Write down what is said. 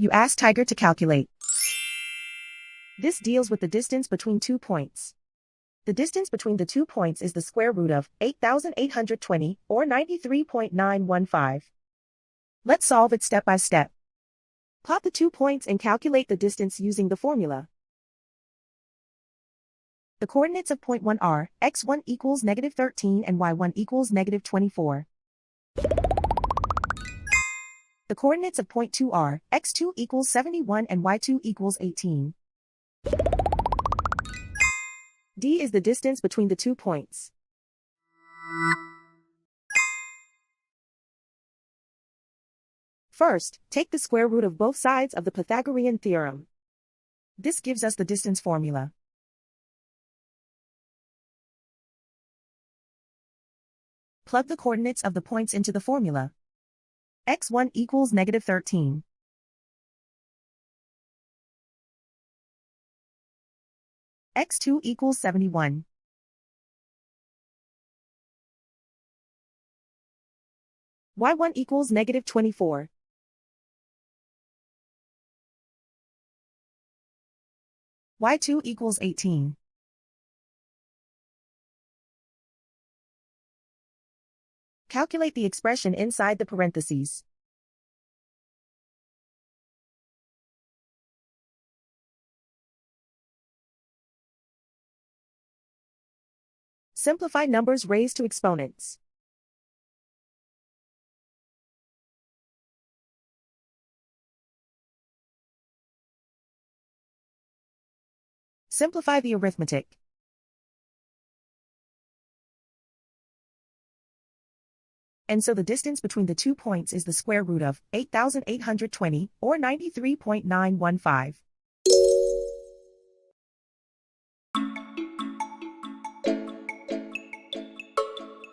You ask Tiger to calculate. This deals with the distance between 2 points. The distance between the 2 points is the square root of 8,820, or 93.915. Let's solve it step by step. Plot the 2 points and calculate the distance using the formula. The coordinates of point 1 are x1 equals -13 and y1 equals -24. The coordinates of point 2 are x2 equals 71 and y2 equals 18. D is the distance between the 2 points. First, take the square root of both sides of the Pythagorean theorem. This gives us the distance formula. Plug the coordinates of the points into the formula. x1 equals -13. x2 equals 71. y1 equals -24. y2 equals 18. Calculate the expression inside the parentheses. Simplify numbers raised to exponents. Simplify the arithmetic. And so the distance between the 2 points is the square root of 8,820, or 93.915.